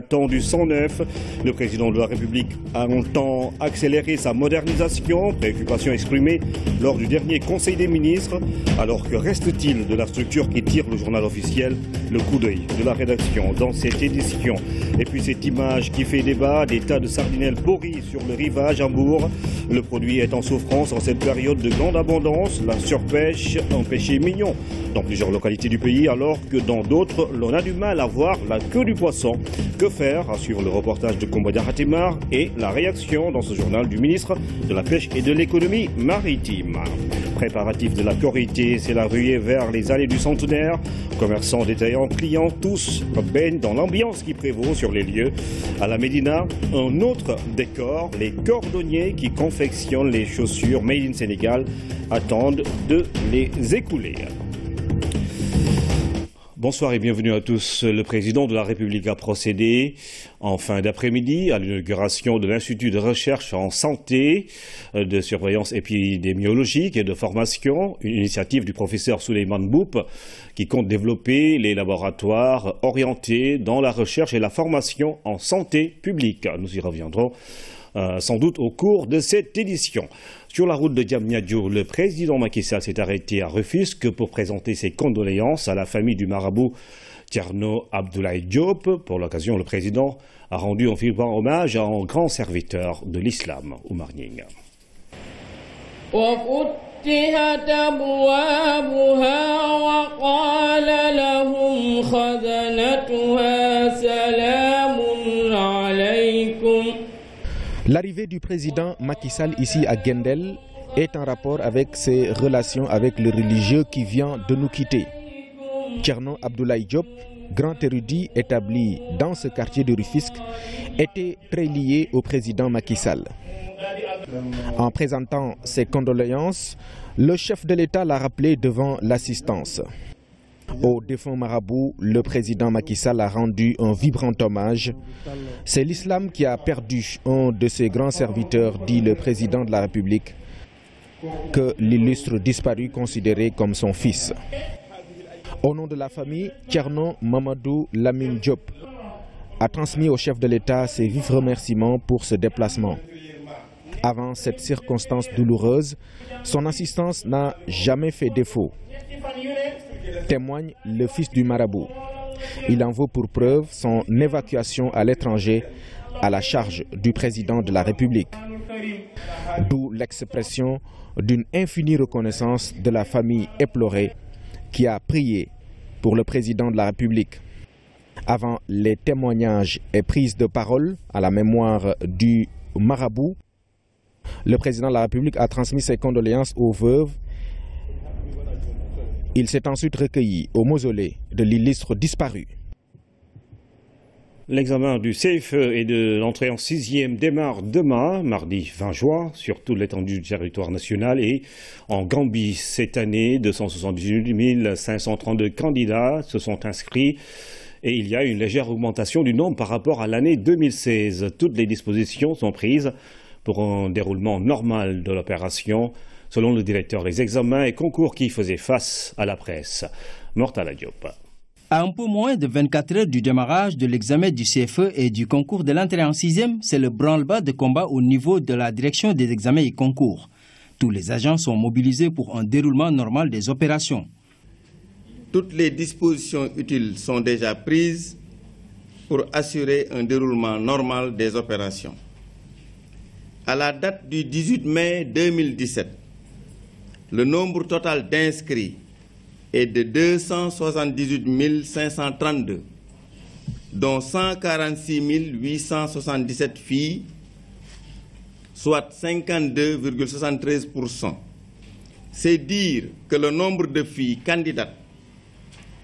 datant du 109. Le président de la République entend accélérer sa modernisation, préoccupation exprimée lors du dernier Conseil des ministres. Alors que reste-t-il de la structure qui tire le journal officiel? Le coup d'œil de la rédaction dans cette édition. Et puis cette image qui fait débat, des tas de sardinelles pourries sur le rivage à Hambourg. Le produit est en souffrance en cette période de grande abondance. La surpêche, un péché mignon dans plusieurs localités du pays, alors que dans d'autres, l'on a du mal à voir la queue du poisson. Que faire? À suivre le reportage de Combodia Hatemar et la réaction dans ce journal du ministre de la Pêche et de l'Économie maritime. Préparatif de la Korité, c'est la ruée vers les allées du Centenaire. Commerçants, détaillants, clients, tous baignent dans l'ambiance qui prévaut sur les lieux. À la Médina, un autre décor, les cordonniers qui confectionnent les chaussures Made in Sénégal attendent de les écouler. Bonsoir et bienvenue à tous. Le président de la République a procédé en fin d'après-midi à l'inauguration de l'Institut de recherche en santé, de surveillance épidémiologique et de formation, une initiative du professeur Souleymane Mboup qui compte développer les laboratoires orientés dans la recherche et la formation en santé publique. Nous y reviendrons sans doute au cours de cette édition. Sur la route de Diamniadio, le président Macky Sall s'est arrêté à Rufisque pour présenter ses condoléances à la famille du marabout Thierno Abdoulaye Diop. Pour l'occasion, le président a rendu un vibrant hommage à un grand serviteur de l'islam, Oumar Nying. L'arrivée du président Macky Sall ici à Gendel est en rapport avec ses relations avec le religieux qui vient de nous quitter. Thierno Abdoulaye Diop, grand érudit établi dans ce quartier de Rufisque, était très lié au président Macky Sall. En présentant ses condoléances, le chef de l'État l'a rappelé devant l'assistance. Au défunt marabout, le président Macky Sall a rendu un vibrant hommage. C'est l'islam qui a perdu un de ses grands serviteurs, dit le président de la République, que l'illustre disparu considéré comme son fils. Au nom de la famille, Thierno Mamadou Lamine Diop a transmis au chef de l'État ses vifs remerciements pour ce déplacement. Avant cette circonstance douloureuse, son assistance n'a jamais fait défaut, témoigne le fils du marabout. Il en vaut pour preuve son évacuation à l'étranger à la charge du président de la République. D'où l'expression d'une infinie reconnaissance de la famille éplorée qui a prié pour le président de la République. Avant les témoignages et prises de parole à la mémoire du marabout, le président de la République a transmis ses condoléances aux veuves. Il s'est ensuite recueilli au mausolée de l'illustre disparu. L'examen du CFE et de l'entrée en 6e démarre demain, mardi 20 juin, sur toute l'étendue du territoire national et en Gambie. Cette année, 278 532 candidats se sont inscrits et il y a une légère augmentation du nombre par rapport à l'année 2016. Toutes les dispositions sont prises pour un déroulement normal de l'opération, selon le directeur des examens et concours qui faisait face à la presse. Mortala Diop. À un peu moins de 24 heures du démarrage de l'examen du CFE et du concours de l'entrée en 6e, c'est le branle-bas de combat au niveau de la direction des examens et concours. Tous les agents sont mobilisés pour un déroulement normal des opérations. Toutes les dispositions utiles sont déjà prises pour assurer un déroulement normal des opérations. À la date du 18 mai 2017, le nombre total d'inscrits est de 278 532, dont 146 877 filles, soit 52,73%. C'est dire que le nombre de filles candidates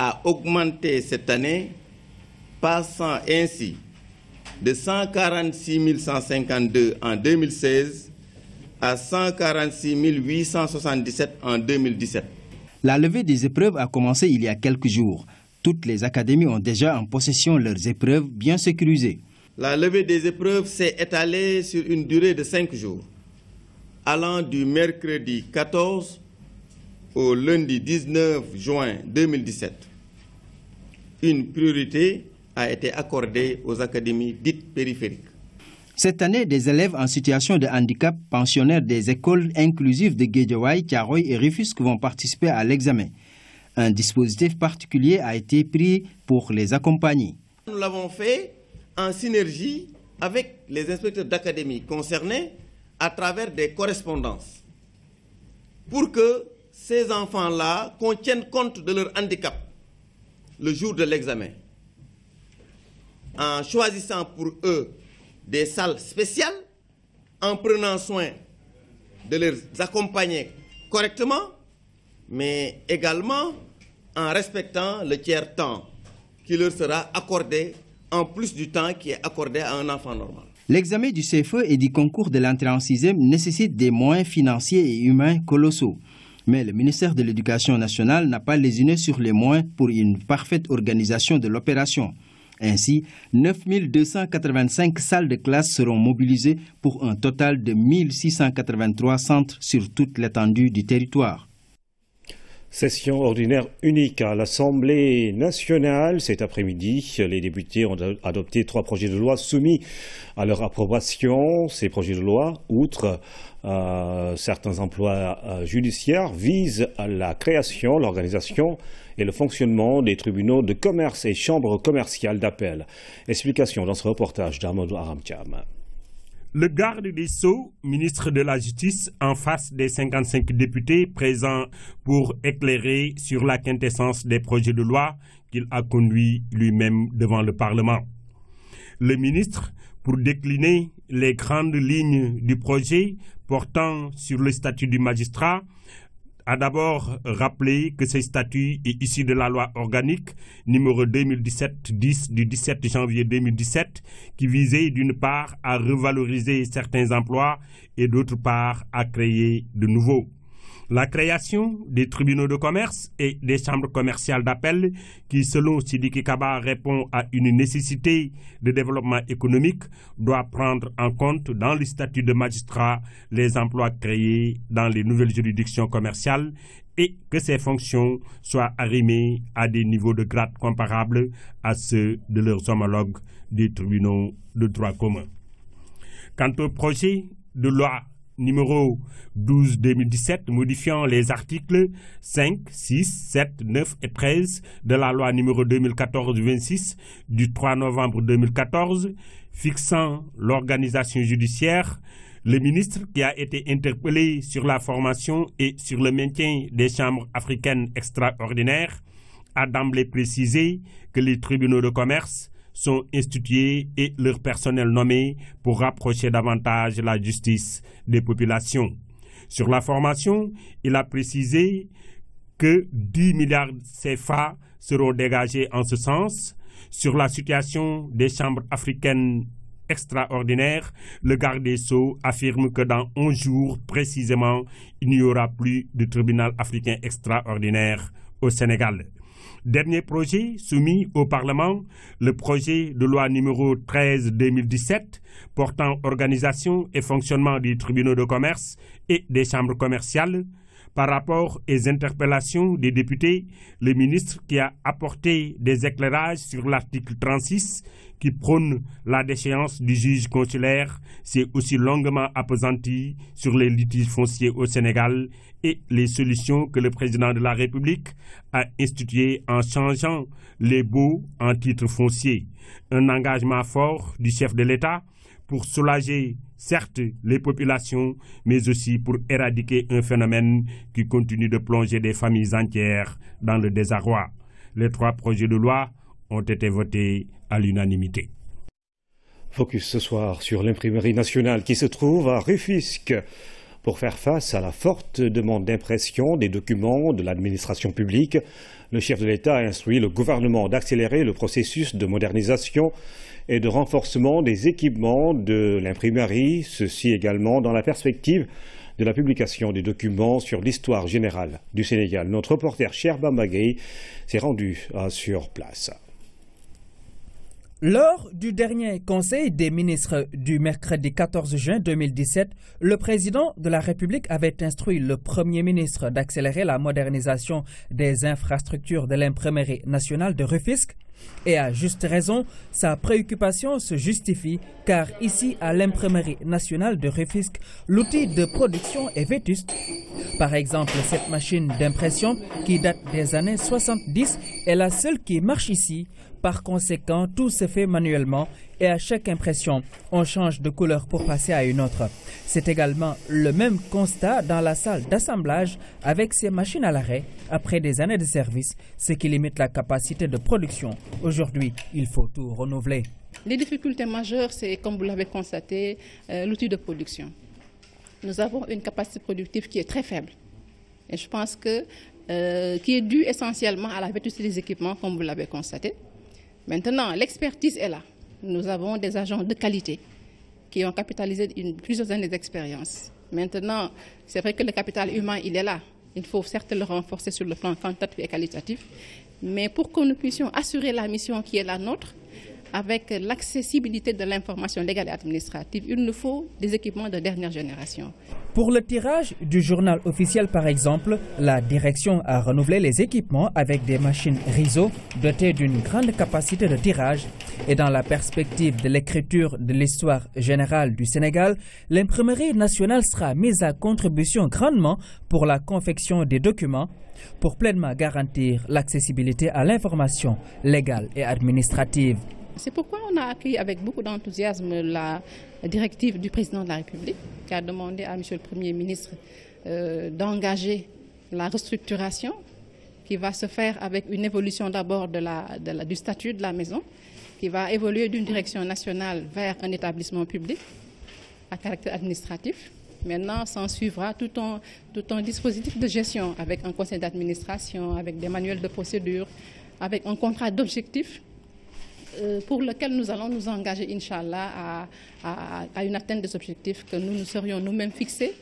a augmenté cette année, passant ainsi de 146 152 en 2016 à 146 877 en 2017. La levée des épreuves a commencé il y a quelques jours. Toutes les académies ont déjà en possession leurs épreuves bien sécurisées. La levée des épreuves s'est étalée sur une durée de 5 jours, allant du mercredi 14 au lundi 19 juin 2017. Une priorité a été accordé aux académies dites périphériques. Cette année, des élèves en situation de handicap pensionnaires des écoles inclusives de Guédiawaye, Thiaroye et Rufisque vont participer à l'examen. Un dispositif particulier a été pris pour les accompagner. Nous l'avons fait en synergie avec les inspecteurs d'académie concernés à travers des correspondances pour que ces enfants-là tiennent compte de leur handicap le jour de l'examen, en choisissant pour eux des salles spéciales, en prenant soin de les accompagner correctement, mais également en respectant le tiers-temps qui leur sera accordé en plus du temps qui est accordé à un enfant normal. L'examen du CFE et du concours de l'entrée en 6e nécessite des moyens financiers et humains colossaux. Mais le ministère de l'Éducation nationale n'a pas lésiné sur les moyens pour une parfaite organisation de l'opération. Ainsi, 9 285 salles de classe seront mobilisées pour un total de 1683 centres sur toute l'étendue du territoire. Session ordinaire unique à l'Assemblée nationale. Cet après-midi, les députés ont adopté 3 projets de loi soumis à leur approbation. Ces projets de loi, outre certains emplois judiciaires, visent à la création, l'organisation et le fonctionnement des tribunaux de commerce et chambres commerciales d'appel. Explication dans ce reportage d'Amadou Aramtiam. Le garde des Sceaux, ministre de la Justice, en face des 55 députés présents pour éclairer sur la quintessence des projets de loi qu'il a conduits lui-même devant le Parlement. Le ministre, pour décliner les grandes lignes du projet portant sur le statut du magistrat, a d'abord rappelé que ce statut est issu de la loi organique numéro 2017-10 du 17 janvier 2017 qui visait d'une part à revaloriser certains emplois et d'autre part à créer de nouveaux. La création des tribunaux de commerce et des chambres commerciales d'appel qui, selon Sidiki Kaba, répond à une nécessité de développement économique, doit prendre en compte dans le statut de magistrat les emplois créés dans les nouvelles juridictions commerciales et que ces fonctions soient arrimées à des niveaux de grade comparables à ceux de leurs homologues des tribunaux de droit commun. Quant au projet de loi numéro 12-2017 modifiant les articles 5, 6, 7, 9 et 13 de la loi numéro 2014-26 du 3 novembre 2014 fixant l'organisation judiciaire, le ministre qui a été interpellé sur la formation et sur le maintien des chambres africaines extraordinaires a d'emblée précisé que les tribunaux de commerce sont institués et leur personnel nommé pour rapprocher davantage la justice des populations. Sur la formation, il a précisé que 10 milliards CFA seront dégagés en ce sens. Sur la situation des chambres africaines extraordinaires, le garde des Sceaux affirme que dans 11 jours précisément, il n'y aura plus de tribunal africain extraordinaire au Sénégal. Dernier projet soumis au Parlement, le projet de loi numéro 13-2017 portant organisation et fonctionnement des tribunaux de commerce et des chambres commerciales. Par rapport aux interpellations des députés, le ministre qui a apporté des éclairages sur l'article 36 qui prône la déchéance du juge consulaire s'est aussi longuement appesanti sur les litiges fonciers au Sénégal et les solutions que le président de la République a instituées en changeant les baux en titres fonciers. Un engagement fort du chef de l'État pour soulager certes les populations, mais aussi pour éradiquer un phénomène qui continue de plonger des familles entières dans le désarroi. Les 3 projets de loi ont été votés à l'unanimité. Focus ce soir sur l'imprimerie nationale qui se trouve à Rufisque. Pour faire face à la forte demande d'impression des documents de l'administration publique, le chef de l'État a instruit le gouvernement d'accélérer le processus de modernisation et de renforcement des équipements de l'imprimerie, ceci également dans la perspective de la publication des documents sur l'histoire générale du Sénégal. Notre reporter Cherba Maguey s'est rendu sur place. Lors du dernier Conseil des ministres du mercredi 14 juin 2017, le président de la République avait instruit le Premier ministre d'accélérer la modernisation des infrastructures de l'imprimerie nationale de Rufisque. Et à juste raison, sa préoccupation se justifie car ici à l'imprimerie nationale de Rufisque, l'outil de production est vétuste. Par exemple, cette machine d'impression qui date des années 70 est la seule qui marche ici. Par conséquent, tout se fait manuellement et à chaque impression, on change de couleur pour passer à une autre. C'est également le même constat dans la salle d'assemblage avec ces machines à l'arrêt après des années de service, ce qui limite la capacité de production. Aujourd'hui, il faut tout renouveler. Les difficultés majeures, c'est, comme vous l'avez constaté, l'outil de production. Nous avons une capacité productive qui est très faible. Et je pense que qui est due essentiellement à la vétusté des équipements, comme vous l'avez constaté. Maintenant, l'expertise est là. Nous avons des agents de qualité qui ont capitalisé plusieurs années d'expérience. Maintenant, c'est vrai que le capital humain, il est là. Il faut certes le renforcer sur le plan quantitatif et qualitatif. Mais pour que nous puissions assurer la mission qui est la nôtre, avec l'accessibilité de l'information légale et administrative, il nous faut des équipements de dernière génération. Pour le tirage du journal officiel, par exemple, la direction a renouvelé les équipements avec des machines Riso dotées d'une grande capacité de tirage. Et dans la perspective de l'écriture de l'histoire générale du Sénégal, l'imprimerie nationale sera mise à contribution grandement pour la confection des documents, pour pleinement garantir l'accessibilité à l'information légale et administrative. C'est pourquoi on a accueilli avec beaucoup d'enthousiasme la directive du président de la République qui a demandé à M. le Premier ministre d'engager la restructuration qui va se faire avec une évolution d'abord du statut de la maison, qui va évoluer d'une direction nationale vers un établissement public à caractère administratif. Maintenant, s'en suivra tout un dispositif de gestion avec un conseil d'administration, avec des manuels de procédure, avec un contrat d'objectifs pour lequel nous allons nous engager, Inch'Allah, à une atteinte des objectifs que nous nous serions nous-mêmes fixés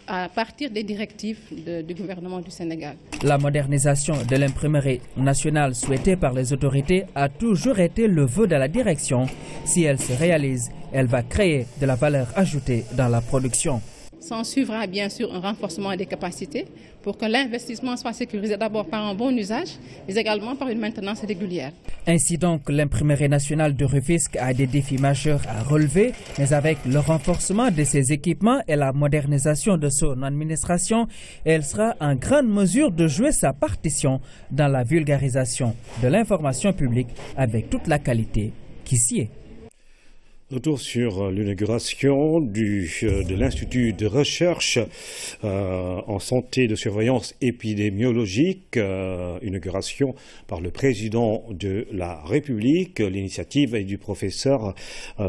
à partir des directives du gouvernement du Sénégal. La modernisation de l'imprimerie nationale souhaitée par les autorités a toujours été le vœu de la direction. Si elle se réalise, elle va créer de la valeur ajoutée dans la production. S'en suivra bien sûr un renforcement des capacités pour que l'investissement soit sécurisé d'abord par un bon usage, mais également par une maintenance régulière. Ainsi donc, l'imprimerie nationale de Rufisque a des défis majeurs à relever, mais avec le renforcement de ses équipements et la modernisation de son administration, elle sera en grande mesure de jouer sa partition dans la vulgarisation de l'information publique avec toute la qualité qui s'y est. Retour sur l'inauguration de l'Institut de recherche en santé de surveillance épidémiologique, inauguration par le président de la République. L'initiative est du professeur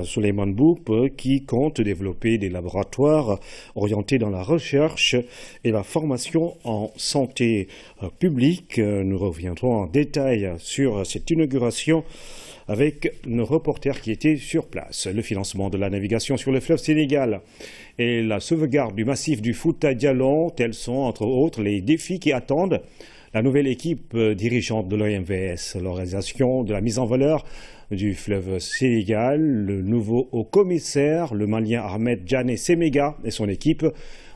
Souleymane Mboup qui compte développer des laboratoires orientés dans la recherche et la formation en santé publique. Nous reviendrons en détail sur cette inauguration avec nos reporters qui étaient sur place. Le financement de la navigation sur le fleuve Sénégal et la sauvegarde du massif du Fouta Djallon, tels sont entre autres les défis qui attendent la nouvelle équipe dirigeante de l'OMVS. L'organisation de la mise en valeur du fleuve Sénégal, le nouveau haut-commissaire, le Malien Ahmed Djane Semega et son équipe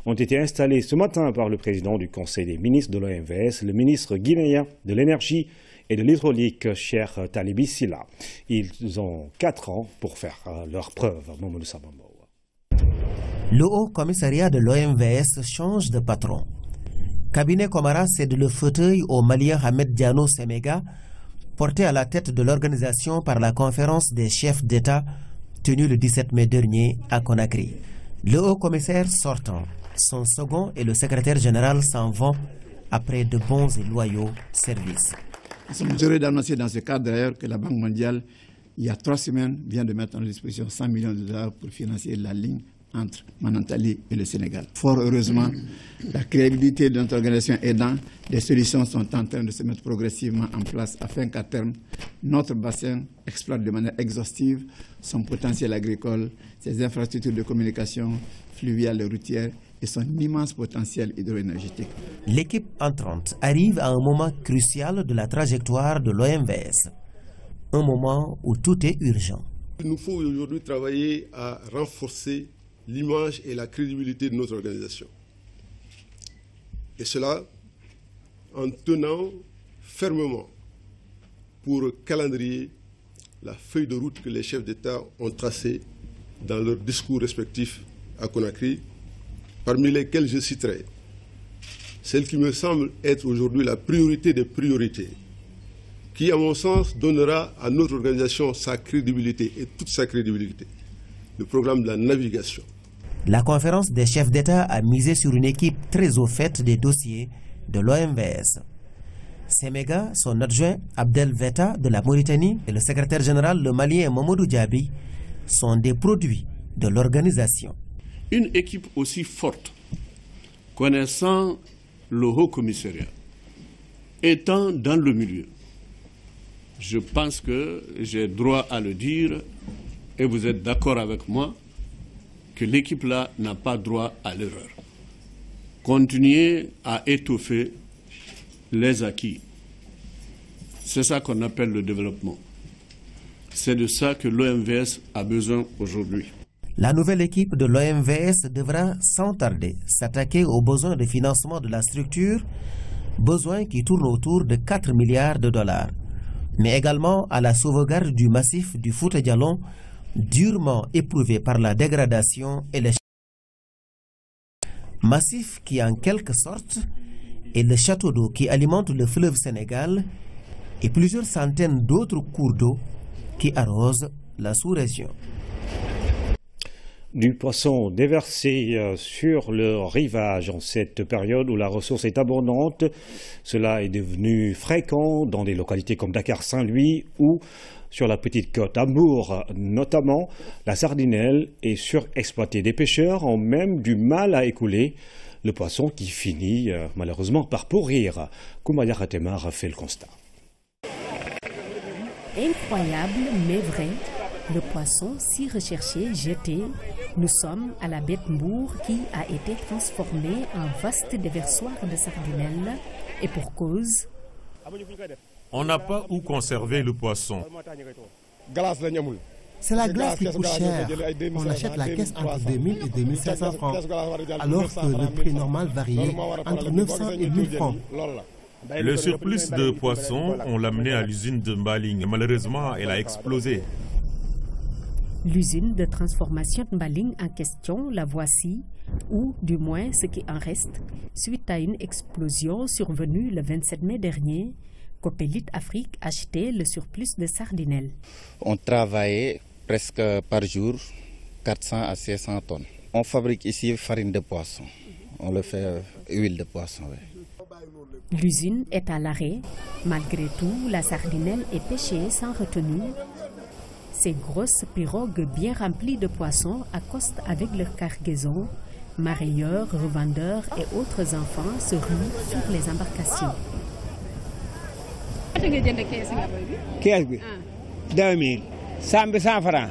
ont été installés ce matin par le président du Conseil des ministres de l'OMVS, le ministre guinéen de l'énergie et de l'hydraulique, Cheikh Talibi Silla. Ils ont 4 ans pour faire leur preuve. Mamadou Sabambo. Le Haut Commissariat de l'OMVS change de patron. Cabinet Komara cède le fauteuil au Malien Ahmed Djane Semega, porté à la tête de l'organisation par la conférence des chefs d'État tenue le 17 mai dernier à Conakry. Le Haut Commissaire sortant, son second et le secrétaire général s'en vont après de bons et loyaux services. Nous sommes heureux d'annoncer dans ce cadre d'ailleurs que la Banque mondiale, il y a 3 semaines, vient de mettre en disposition 100 millions de dollars pour financer la ligne entre Manantali et le Sénégal. Fort heureusement, la crédibilité de notre organisation aidant, des solutions sont en train de se mettre progressivement en place afin qu'à terme, notre bassin exploite de manière exhaustive son potentiel agricole, ses infrastructures de communication fluviale et routière et son immense potentiel hydroénergétique. L'équipe entrante arrive à un moment crucial de la trajectoire de l'OMVS. un moment où tout est urgent. Il nous faut aujourd'hui travailler à renforcer l'image et la crédibilité de notre organisation. Et cela en tenant fermement pour calendrier la feuille de route que les chefs d'État ont tracée dans leurs discours respectifs à Conakry, parmi lesquels je citerai celle qui me semble être aujourd'hui la priorité des priorités, qui, à mon sens, donnera à notre organisation sa crédibilité et toute sa crédibilité, le programme de la navigation. La conférence des chefs d'État a misé sur une équipe très au fait des dossiers de l'OMVS. Semega, son adjoint Abdel Veta de la Mauritanie et le secrétaire général le malien Mamadou Diaby sont des produits de l'organisation. Une équipe aussi forte, connaissant le Haut Commissariat, étant dans le milieu, je pense que j'ai droit à le dire, et vous êtes d'accord avec moi, que l'équipe-là n'a pas droit à l'erreur. Continuer à étoffer les acquis. C'est ça qu'on appelle le développement. C'est de ça que l'OMVS a besoin aujourd'hui. La nouvelle équipe de l'OMVS devra sans tarder s'attaquer aux besoins de financement de la structure, besoins qui tournent autour de 4 milliards de dollars, mais également à la sauvegarde du massif du Fouta Djallon, durement éprouvé par la dégradation et les massif qui en quelque sorte est le château d'eau qui alimente le fleuve Sénégal et plusieurs centaines d'autres cours d'eau qui arrosent la sous-région. Du poisson déversé sur le rivage en cette période où la ressource est abondante. Cela est devenu fréquent dans des localités comme Dakar-Saint-Louis ou sur la petite côte Amour notamment. La sardinelle est surexploitée. Des pêcheurs ont même du mal à écouler le poisson qui finit malheureusement par pourrir. Koumaya Khatemar a fait le constat. Incroyable mais vrai, le poisson si recherché, jeté. Nous sommes à la baie de Mbour qui a été transformée en vaste déversoir de sardinelles et pour cause. On n'a pas où conserver le poisson. C'est la glace qui coûte cher. On achète la caisse entre 2000 et 2500 francs, alors que le prix normal variait entre 900 et 1000 francs. Le surplus de poissons, on l'a mené à l'usine de Mbaling. Malheureusement, elle a explosé. L'usine de transformation de Mbaling en question, la voici, ou du moins ce qui en reste, suite à une explosion survenue le 27 mai dernier. Copélite Afrique achetait le surplus de sardinelles. On travaillait presque par jour 400 à 600 tonnes. On fabrique ici farine de poisson. On le fait huile de poisson. Oui. L'usine est à l'arrêt. Malgré tout, la sardinelle est pêchée sans retenue. Ces grosses pirogues bien remplies de poissons accostent avec leur cargaison. Marailleurs, revendeurs et autres enfants se ruent sur les embarcations. 2000, 100 francs.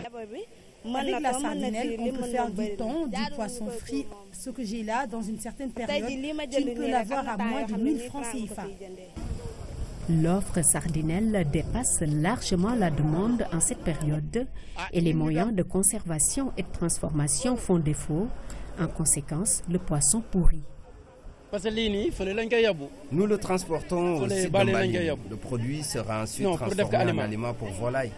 Avec la sardinelle, on peut faire du thon, du poisson frit. Ce que j'ai là, dans une certaine période, tu peux l'avoir à moins de 1000 francs CFA. L'offre sardinelle dépasse largement la demande en cette période et les moyens de conservation et de transformation font défaut. En conséquence, le poisson pourrit. Nous le transportons au site de Mbaling. Le produit sera ensuite transformé en aliment pour volailles.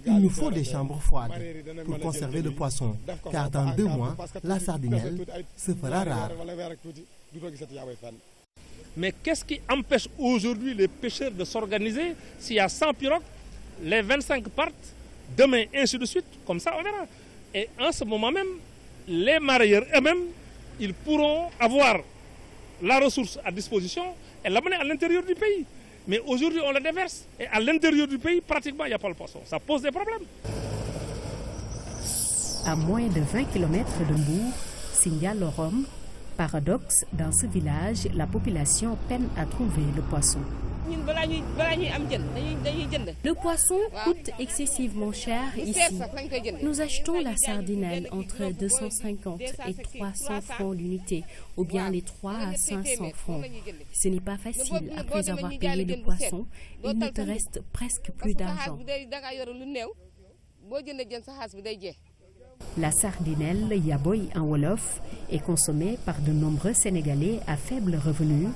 Il nous faut des chambres froides pour conserver le poisson, car dans 2 mois, la sardinelle se fera rare. Mais qu'est-ce qui empêche aujourd'hui les pêcheurs de s'organiser? S'il y a 100 pirogues, les 25 partent, demain ainsi de suite, comme ça on verra. Et en ce moment même, les marailleurs eux-mêmes, ils pourront avoir la ressource à disposition et l'amener à l'intérieur du pays. Mais aujourd'hui, on la déverse et à l'intérieur du pays, pratiquement, il n'y a pas le poisson. Ça pose des problèmes. À moins de 20 km de Mbour, signale Rome. Paradoxe, dans ce village, la population peine à trouver le poisson. Le poisson coûte excessivement cher ici. Nous achetons la sardinelle entre 250 et 300 francs l'unité, ou bien les 3 à 500 francs. Ce n'est pas facile. Après avoir payé le poisson, il ne te reste presque plus d'argent. La sardinelle yaboy en wolof est consommée par de nombreux Sénégalais à faible revenu,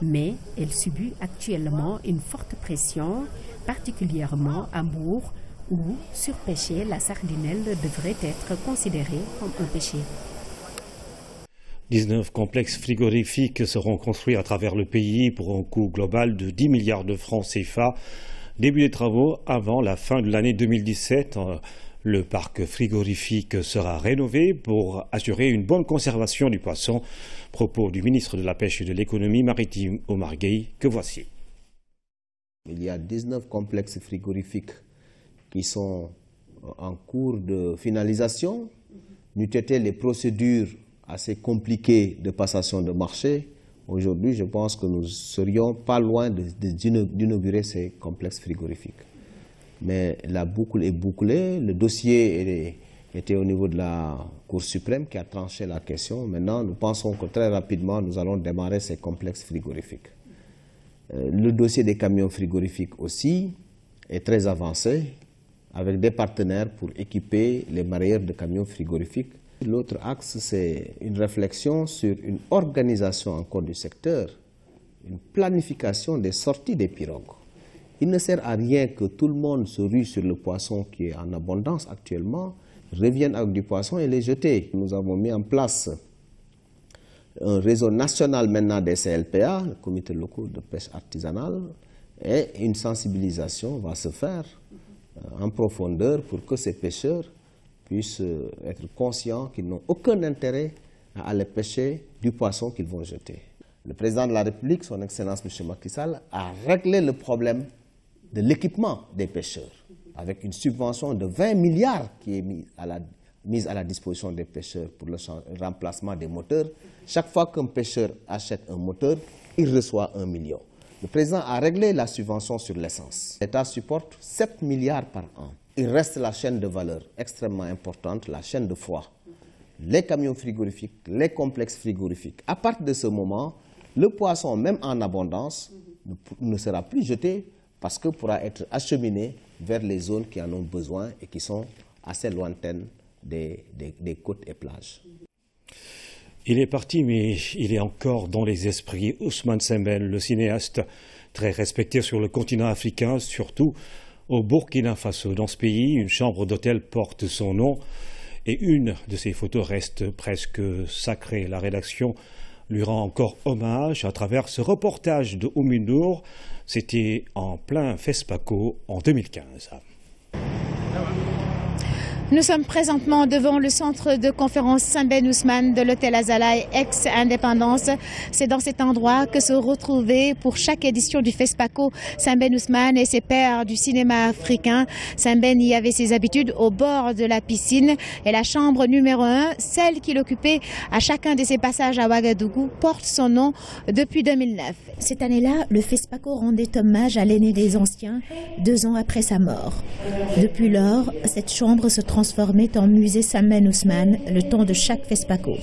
mais elle subit actuellement une forte pression, particulièrement à Mbour, où surpêcher la sardinelle devrait être considéré comme un péché. 19 complexes frigorifiques seront construits à travers le pays pour un coût global de 10 milliards de francs CFA. Début des travaux avant la fin de l'année 2017. Le parc frigorifique sera rénové pour assurer une bonne conservation du poisson. Propos du ministre de la Pêche et de l'Économie maritime, Omar Gueye, que voici. Il y a 19 complexes frigorifiques qui sont en cours de finalisation. N'eût été les procédures assez compliquées de passation de marché, aujourd'hui, je pense que nous serions pas loin d'inaugurer ces complexes frigorifiques. Mais la boucle est bouclée, le dossier était au niveau de la Cour suprême qui a tranché la question. Maintenant, nous pensons que très rapidement, nous allons démarrer ces complexes frigorifiques. Le dossier des camions frigorifiques aussi est très avancé, avec des partenaires pour équiper les mareyeurs de camions frigorifiques. L'autre axe, c'est une réflexion sur une organisation encore du secteur, une planification des sorties des pirogues. Il ne sert à rien que tout le monde se rue sur le poisson qui est en abondance actuellement, revienne avec du poisson et les jeter. Nous avons mis en place un réseau national maintenant des CLPA, le comité local de pêche artisanale, et une sensibilisation va se faire en profondeur pour que ces pêcheurs puissent être conscients qu'ils n'ont aucun intérêt à aller pêcher du poisson qu'ils vont jeter. Le président de la République, son Excellence M. Macky Sall, a réglé le problème de l'équipement des pêcheurs, avec une subvention de 20 milliards qui est mise à la disposition des pêcheurs pour le remplacement des moteurs. Chaque fois qu'un pêcheur achète un moteur, il reçoit 1 million. Le président a réglé la subvention sur l'essence. L'État supporte 7 milliards par an. Il reste la chaîne de valeur extrêmement importante, la chaîne de froid. Les camions frigorifiques, les complexes frigorifiques. À partir de ce moment, le poisson, même en abondance, ne sera plus jeté parce que pourra être acheminé vers les zones qui en ont besoin et qui sont assez lointaines des côtes et plages. Il est parti, mais il est encore dans les esprits. Ousmane Sembène, le cinéaste très respecté sur le continent africain, surtout au Burkina Faso. Dans ce pays, une chambre d'hôtel porte son nom et une de ses photos reste presque sacrée. La rédaction lui rend encore hommage à travers ce reportage de Oumindour. C'était en plein FESPACO en 2015. Nous sommes présentement devant le centre de conférence Sembène Ousmane de l'hôtel Azalaï ex-Indépendance. C'est dans cet endroit que se retrouvaient pour chaque édition du FESPACO Sembène Ousmane et ses pairs du cinéma africain. Sembène y avait ses habitudes au bord de la piscine et la chambre numéro 1, celle qu'il occupait à chacun de ses passages à Ouagadougou, porte son nom depuis 2009. Cette année-là, le FESPACO rendait hommage à l'aîné des anciens, 2 ans après sa mort. Depuis lors, cette chambre se transformé en musée Sembène Ousmane le temps de chaque FESPACO.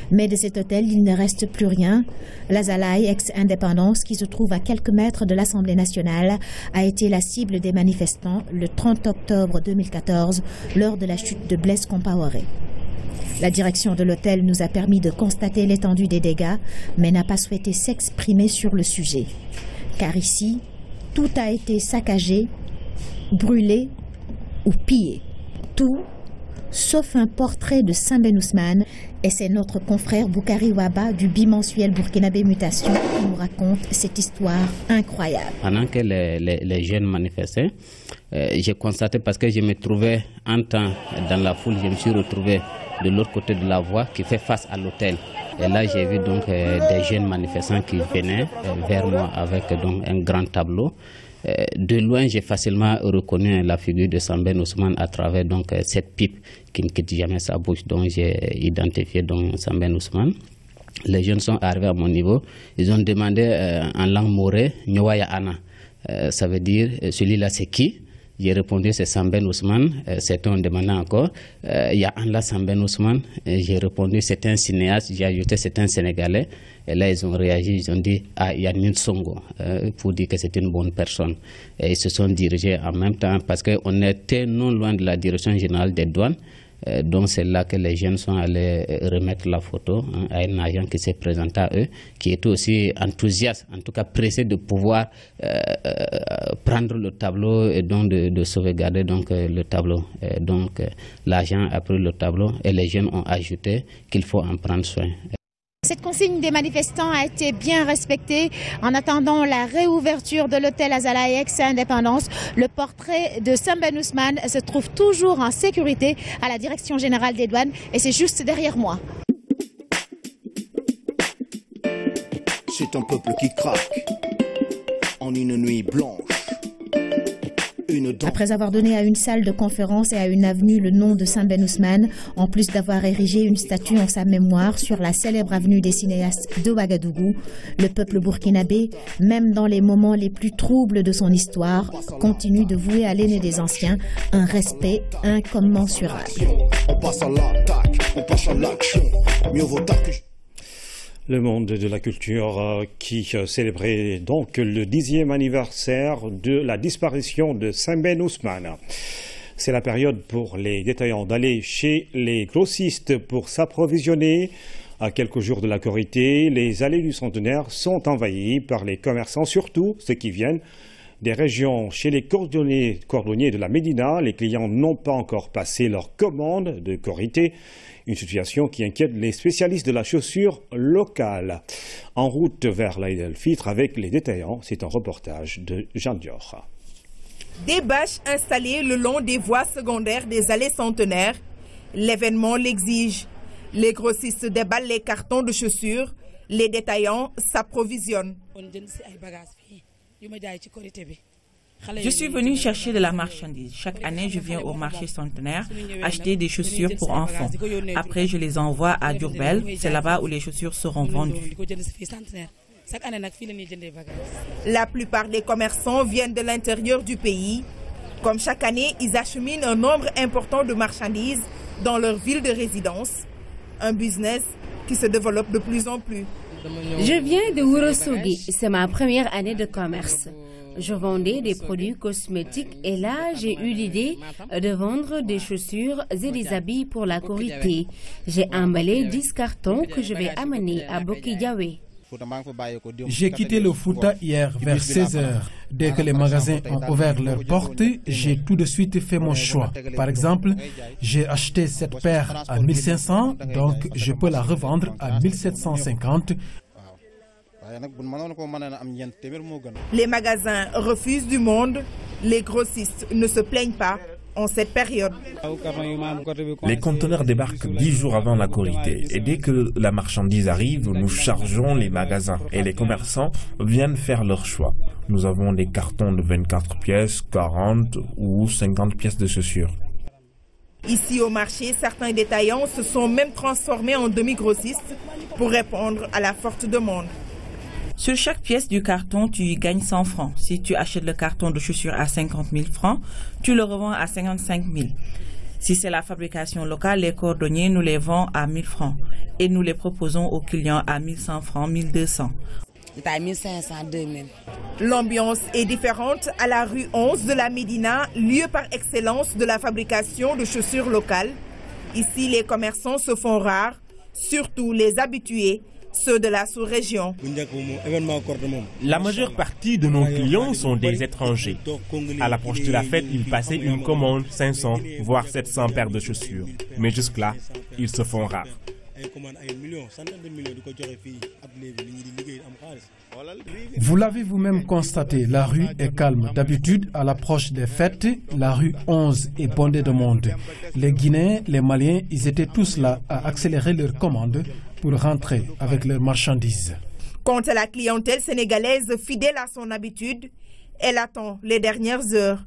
Mais de cet hôtel, il ne reste plus rien. L'Azalaï ex-Indépendance, qui se trouve à quelques mètres de l'Assemblée nationale, a été la cible des manifestants le 30 octobre 2014 lors de la chute de Blaise Compaoré. La direction de l'hôtel nous a permis de constater l'étendue des dégâts, mais n'a pas souhaité s'exprimer sur le sujet. Car ici, tout a été saccagé, brûlé ou pillé. Tout, sauf un portrait de Sembène Ousmane, et c'est notre confrère Boukari Waba du bimensuel burkinabé Mutation qui nous raconte cette histoire incroyable. Pendant que les jeunes manifestaient, j'ai constaté, parce que je me trouvais un temps dans la foule, je me suis retrouvé de l'autre côté de la voie qui fait face à l'hôtel. Et là, j'ai vu donc des jeunes manifestants qui venaient vers moi avec donc un grand tableau. De loin, j'ai facilement reconnu la figure de Sembène Ousmane à travers donc cette pipe qui ne quitte jamais sa bouche. Donc j'ai identifié donc Sembène Ousmane. Les jeunes sont arrivés à mon niveau. Ils ont demandé en langue morée, Nyowaya Ana. Ça veut dire, celui-là c'est qui? J'ai répondu, c'est Samben Ousmane. Certains ont demandé encore, il y a Anla Samben Ousmane. J'ai répondu, c'est un cinéaste. J'ai ajouté, c'est un Sénégalais. Et là, ils ont réagi, ils ont dit, ah, il y a Nin Songo, pour dire que c'est une bonne personne. Et ils se sont dirigés en même temps, parce qu'on était non loin de la direction générale des douanes. Donc c'est là que les jeunes sont allés remettre la photo à un agent qui s'est présenté à eux, qui était aussi enthousiaste, en tout cas pressé de pouvoir prendre le tableau et donc de sauvegarder donc, le tableau. Donc l'agent a pris le tableau et les jeunes ont ajouté qu'il faut en prendre soin. Cette consigne des manifestants a été bien respectée. En attendant la réouverture de l'hôtel Azalaï ex-indépendance, le portrait de Samben Ousmane se trouve toujours en sécurité à la direction générale des douanes et c'est juste derrière moi. C'est un peuple qui craque en une nuit blanche. Après avoir donné à une salle de conférence et à une avenue le nom de Samben Ousmane, en plus d'avoir érigé une statue en sa mémoire sur la célèbre avenue des cinéastes de Ouagadougou, le peuple burkinabé, même dans les moments les plus troubles de son histoire, continue de vouer à l'aîné des anciens un respect incommensurable. On passe à l'attaque, on passe à l'action. Mieux vaut tard que... Le monde de la culture qui célébrait donc le 10e anniversaire de la disparition de Samben Ousmane. C'est la période pour les détaillants d'aller chez les grossistes pour s'approvisionner. À quelques jours de la Korité, les allées du centenaire sont envahies par les commerçants, surtout ceux qui viennent des régions. Chez les cordonniers de la Médina, les clients n'ont pas encore passé leur commande de Korité. Une situation qui inquiète les spécialistes de la chaussure locale. En route vers l'Aïd el-Fitr avec les détaillants, c'est un reportage de Jean Dior. Des bâches installées le long des voies secondaires des allées centenaires. L'événement l'exige. Les grossistes déballent les cartons de chaussures. Les détaillants s'approvisionnent. Je suis venue chercher de la marchandise. Chaque année, je viens au marché centenaire acheter des chaussures pour enfants. Après, je les envoie à Diourbel. C'est là-bas où les chaussures seront vendues. La plupart des commerçants viennent de l'intérieur du pays. Comme chaque année, ils acheminent un nombre important de marchandises dans leur ville de résidence. Un business qui se développe de plus en plus. Je viens de Ourossogui. C'est ma première année de commerce. Je vendais des produits cosmétiques et là, j'ai eu l'idée de vendre des chaussures et des habits pour la Korité. J'ai emballé 10 cartons que je vais amener à Bokidiawé. J'ai quitté le Fouta hier vers 16 h. Dès que les magasins ont ouvert leurs portes, j'ai tout de suite fait mon choix. Par exemple, j'ai acheté cette paire à 1500, donc je peux la revendre à 1750. Les magasins refusent du monde. Les grossistes ne se plaignent pas en cette période. Les conteneurs débarquent 10 jours avant la Korité et dès que la marchandise arrive, nous chargeons les magasins et les commerçants viennent faire leur choix. Nous avons des cartons de 24 pièces, 40 ou 50 pièces de chaussures. Ici au marché, certains détaillants se sont même transformés en demi-grossistes pour répondre à la forte demande. Sur chaque pièce du carton, tu y gagnes 100 francs. Si tu achètes le carton de chaussures à 50 000 francs, tu le revends à 55 000. Si c'est la fabrication locale, les cordonniers nous les vendent à 1000 francs et nous les proposons aux clients à 1100 francs, 1200. L'ambiance est différente à la rue 11 de la Médina, lieu par excellence de la fabrication de chaussures locales. Ici, les commerçants se font rares, surtout les habitués, ceux de la sous-région. La majeure partie de nos clients sont des étrangers. À l'approche de la fête, ils passaient une commande 500 voire 700 paires de chaussures. Mais jusque-là, ils se font rares. Vous l'avez vous-même constaté, la rue est calme. D'habitude, à l'approche des fêtes, la rue 11 est bondée de monde. Les Guinéens, les Maliens, ils étaient tous là à accélérer leurs commandes pour rentrer avec leurs marchandises. Quant à la clientèle sénégalaise fidèle à son habitude, elle attend les dernières heures.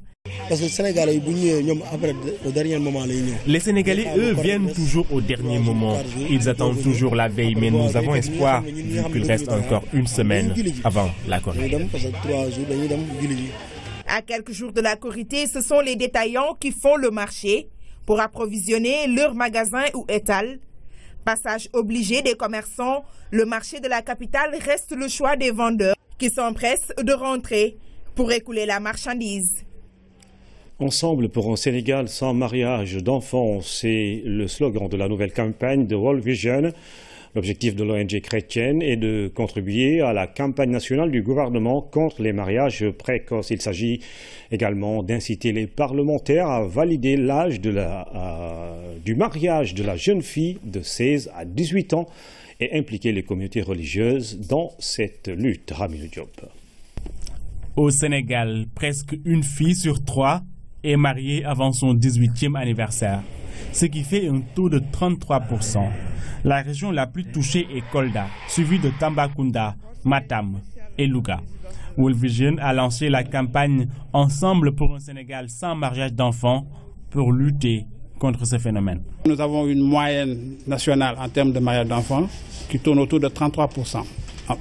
Les Sénégalais, eux, viennent toujours au dernier moment. Ils attendent toujours la veille, mais nous avons espoir, vu qu'il reste encore une semaine avant la Korité. À quelques jours de la Korité, ce sont les détaillants qui font le marché pour approvisionner leurs magasins ou étals. Passage obligé des commerçants, le marché de la capitale reste le choix des vendeurs qui s'empressent de rentrer pour écouler la marchandise. Ensemble pour un Sénégal sans mariage d'enfants, c'est le slogan de la nouvelle campagne de World Vision. L'objectif de l'ONG chrétienne est de contribuer à la campagne nationale du gouvernement contre les mariages précoces. Il s'agit également d'inciter les parlementaires à valider l'âge du mariage de la jeune fille de 16 à 18 ans et impliquer les communautés religieuses dans cette lutte. Ramilou Diop. Au Sénégal, presque une fille sur 3 est mariée avant son 18e anniversaire, ce qui fait un taux de 33%. La région la plus touchée est Kolda, suivie de Tambacounda, Matam et Louga. World Vision a lancé la campagne Ensemble pour un Sénégal sans mariage d'enfants pour lutter contre ce phénomène. Nous avons une moyenne nationale en termes de mariage d'enfants qui tourne autour de 33%,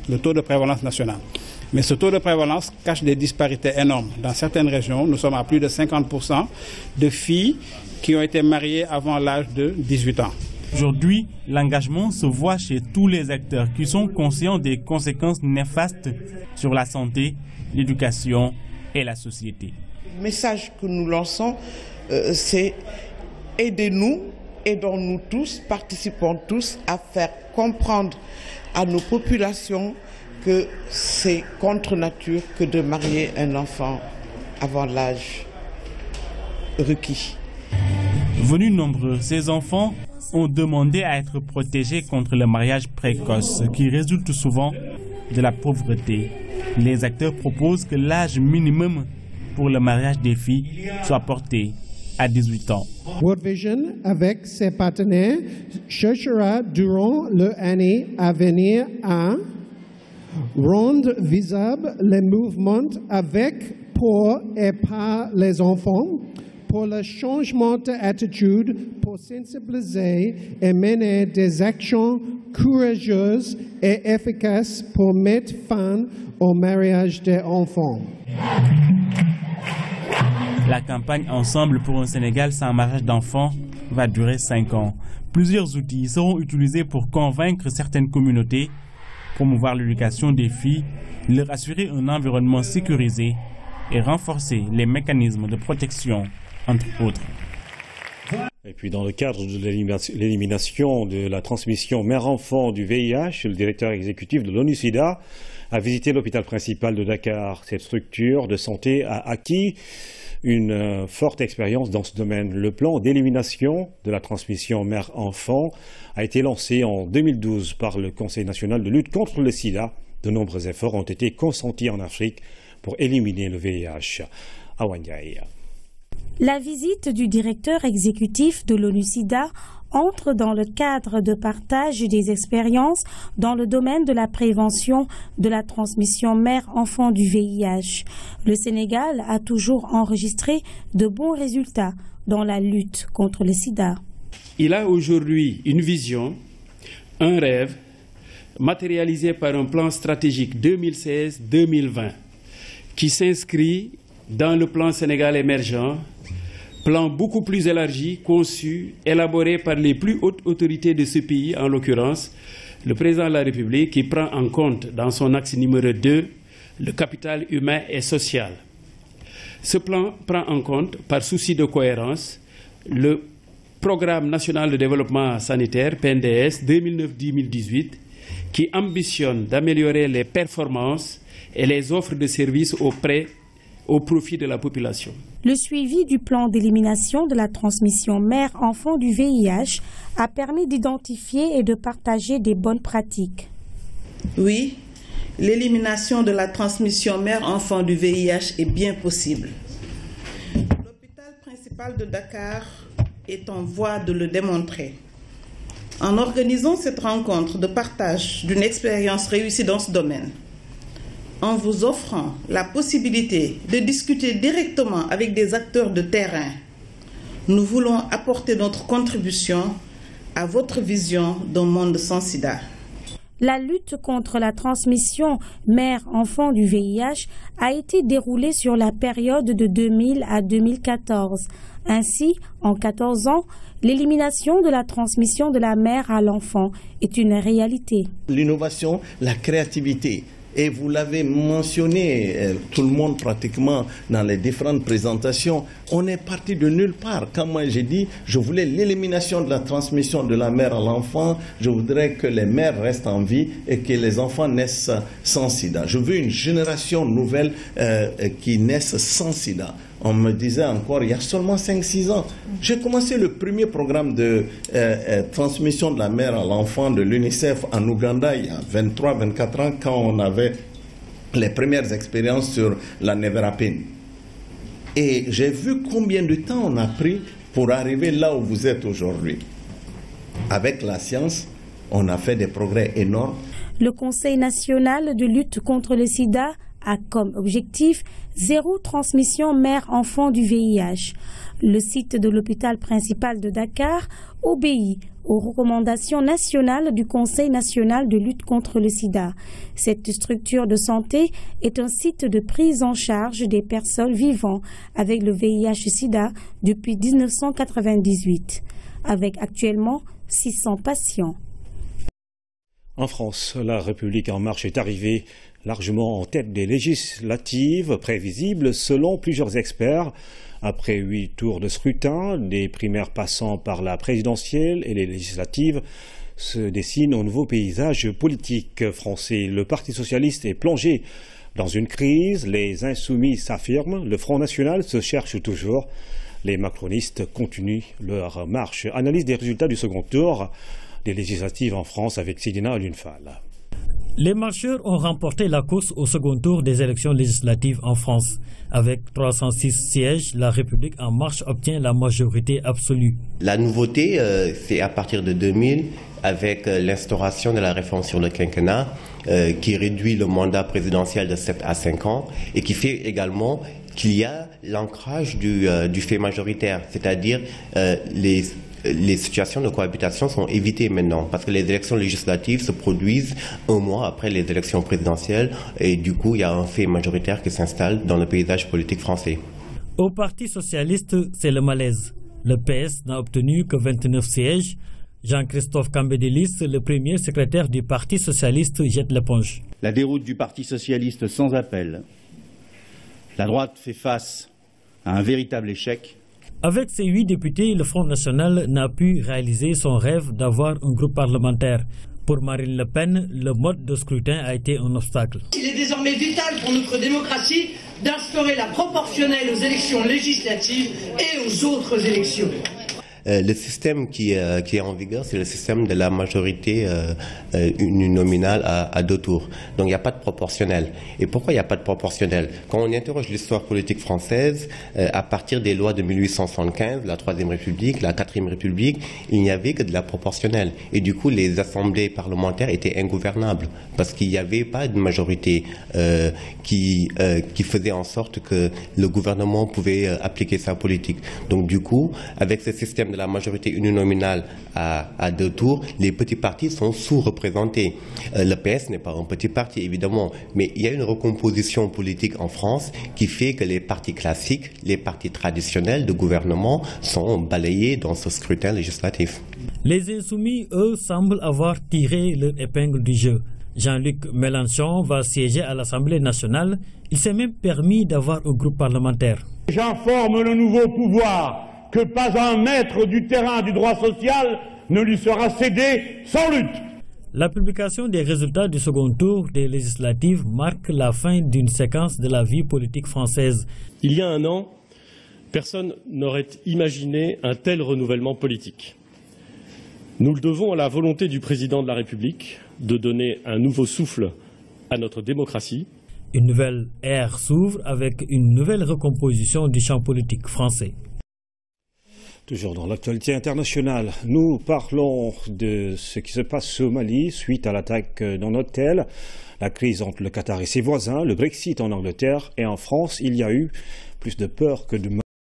le taux de prévalence national. Mais ce taux de prévalence cache des disparités énormes. Dans certaines régions, nous sommes à plus de 50% de filles qui ont été mariées avant l'âge de 18 ans. Aujourd'hui, l'engagement se voit chez tous les acteurs qui sont conscients des conséquences néfastes sur la santé, l'éducation et la société. Le message que nous lançons, c'est aidez-nous, aidons-nous tous, participons tous à faire comprendre à nos populations que c'est contre nature que de marier un enfant avant l'âge requis. Venus nombreux, ces enfants ont demandé à être protégés contre le mariage précoce qui résulte souvent de la pauvreté. Les acteurs proposent que l'âge minimum pour le mariage des filles soit porté à 18 ans. World Vision, avec ses partenaires, cherchera durant l'année à venir à rendre visible les mouvements avec, pour et par les enfants, pour le changement d'attitude, pour sensibiliser et mener des actions courageuses et efficaces pour mettre fin au mariage des enfants. La campagne Ensemble pour un Sénégal sans mariage d'enfants va durer 5 ans. Plusieurs outils seront utilisés pour convaincre certaines communautés, promouvoir l'éducation des filles, leur assurer un environnement sécurisé et renforcer les mécanismes de protection, entre autres. Et puis dans le cadre de l'élimination de la transmission mère-enfant du VIH, le directeur exécutif de l'ONU-SIDA a visité l'hôpital principal de Dakar. Cette structure de santé a acquis une forte expérience dans ce domaine. Le plan d'élimination de la transmission mère-enfant a été lancé en 2012 par le Conseil national de lutte contre le sida. De nombreux efforts ont été consentis en Afrique pour éliminer le VIH. Awanyaï. La visite du directeur exécutif de l'ONU-SIDA entre dans le cadre de partage des expériences dans le domaine de la prévention de la transmission mère-enfant du VIH. Le Sénégal a toujours enregistré de bons résultats dans la lutte contre le sida. Il a aujourd'hui une vision, un rêve, matérialisé par un plan stratégique 2016-2020 qui s'inscrit dans le plan Sénégal émergent, plan beaucoup plus élargi, conçu, élaboré par les plus hautes autorités de ce pays, en l'occurrence le président de la République, qui prend en compte dans son axe numéro 2 le capital humain et social. Ce plan prend en compte, par souci de cohérence, le Programme national de développement sanitaire, PNDS 2009-2018, qui ambitionne d'améliorer les performances et les offres de services au profit de la population. Le suivi du plan d'élimination de la transmission mère-enfant du VIH a permis d'identifier et de partager des bonnes pratiques. Oui, l'élimination de la transmission mère-enfant du VIH est bien possible. L'hôpital principal de Dakar est en voie de le démontrer. En organisant cette rencontre de partage d'une expérience réussie dans ce domaine, en vous offrant la possibilité de discuter directement avec des acteurs de terrain, nous voulons apporter notre contribution à votre vision d'un monde sans sida. La lutte contre la transmission mère-enfant du VIH a été déroulée sur la période de 2000 à 2014. Ainsi, en 14 ans, l'élimination de la transmission de la mère à l'enfant est une réalité. L'innovation, la créativité. Et vous l'avez mentionné, tout le monde pratiquement dans les différentes présentations, on est parti de nulle part. Quand moi j'ai dit, je voulais l'élimination de la transmission de la mère à l'enfant, je voudrais que les mères restent en vie et que les enfants naissent sans sida. Je veux une génération nouvelle qui naisse sans sida. On me disait encore, il y a seulement 5-6 ans, j'ai commencé le premier programme de transmission de la mère à l'enfant de l'UNICEF en Ouganda il y a 23-24 ans, quand on avait les premières expériences sur la nevirapine. Et j'ai vu combien de temps on a pris pour arriver là où vous êtes aujourd'hui. Avec la science, on a fait des progrès énormes. Le Conseil national de lutte contre le sida a comme objectif zéro transmission mère-enfant du VIH. Le site de l'hôpital principal de Dakar obéit aux recommandations nationales du Conseil national de lutte contre le sida. Cette structure de santé est un site de prise en charge des personnes vivant avec le VIH-sida depuis 1998, avec actuellement 600 patients. En France, la République en marche est arrivée largement en tête des législatives, prévisibles selon plusieurs experts. Après 8 tours de scrutin, des primaires passant par la présidentielle et les législatives, se dessine un nouveau paysage politique français. Le Parti socialiste est plongé dans une crise, les insoumis s'affirment, le Front national se cherche toujours, les macronistes continuent leur marche. Analyse des résultats du second tour des législatives en France avec Sidina Lunfal. Les marcheurs ont remporté la course au second tour des élections législatives en France. Avec 306 sièges, la République en marche obtient la majorité absolue. La nouveauté, c'est à partir de 2000, avec l'instauration de la réforme sur le quinquennat, qui réduit le mandat présidentiel de 7 à 5 ans et qui fait également qu'il y a l'ancrage du fait majoritaire, c'est-à-dire les situations de cohabitation sont évitées maintenant parce que les élections législatives se produisent un mois après les élections présidentielles et du coup il y a un fait majoritaire qui s'installe dans le paysage politique français. Au Parti socialiste, c'est le malaise. Le PS n'a obtenu que 29 sièges. Jean-Christophe Cambédélis, le premier secrétaire du Parti socialiste, jette l'éponge. La déroute du Parti socialiste sans appel. La droite fait face à un véritable échec. Avec ses 8 députés, le Front national n'a pu réaliser son rêve d'avoir un groupe parlementaire. Pour Marine Le Pen, le mode de scrutin a été un obstacle. Il est désormais vital pour notre démocratie d'instaurer la proportionnelle aux élections législatives et aux autres élections. Le système qui est en vigueur, c'est le système de la majorité uninominale à 2 tours. Donc il n'y a pas de proportionnel. Et pourquoi il n'y a pas de proportionnel? Quand on interroge l'histoire politique française, à partir des lois de 1875, la Troisième République, la Quatrième République, il n'y avait que de la proportionnelle. Et du coup, les assemblées parlementaires étaient ingouvernables parce qu'il n'y avait pas de majorité qui faisait en sorte que le gouvernement pouvait appliquer sa politique. Donc du coup, avec ce système de la majorité uninominale à 2 tours, les petits partis sont sous-représentés. Le PS n'est pas un petit parti, évidemment, mais il y a une recomposition politique en France qui fait que les partis classiques, les partis traditionnels de gouvernement sont balayés dans ce scrutin législatif. Les insoumis, eux, semblent avoir tiré leur épingle du jeu. Jean-Luc Mélenchon va siéger à l'Assemblée nationale. Il s'est même permis d'avoir un groupe parlementaire. J'en forme le nouveau pouvoir que pas un mètre du terrain du droit social ne lui sera cédé sans lutte. La publication des résultats du second tour des législatives marque la fin d'une séquence de la vie politique française. Il y a un an, personne n'aurait imaginé un tel renouvellement politique. Nous le devons à la volonté du président de la République de donner un nouveau souffle à notre démocratie. Une nouvelle ère s'ouvre avec une nouvelle recomposition du champ politique français. Toujours dans l'actualité internationale, nous parlons de ce qui se passe au Mali suite à l'attaque d'un hôtel, la crise entre le Qatar et ses voisins, le Brexit en Angleterre et en France. Il y a eu plus de peur que de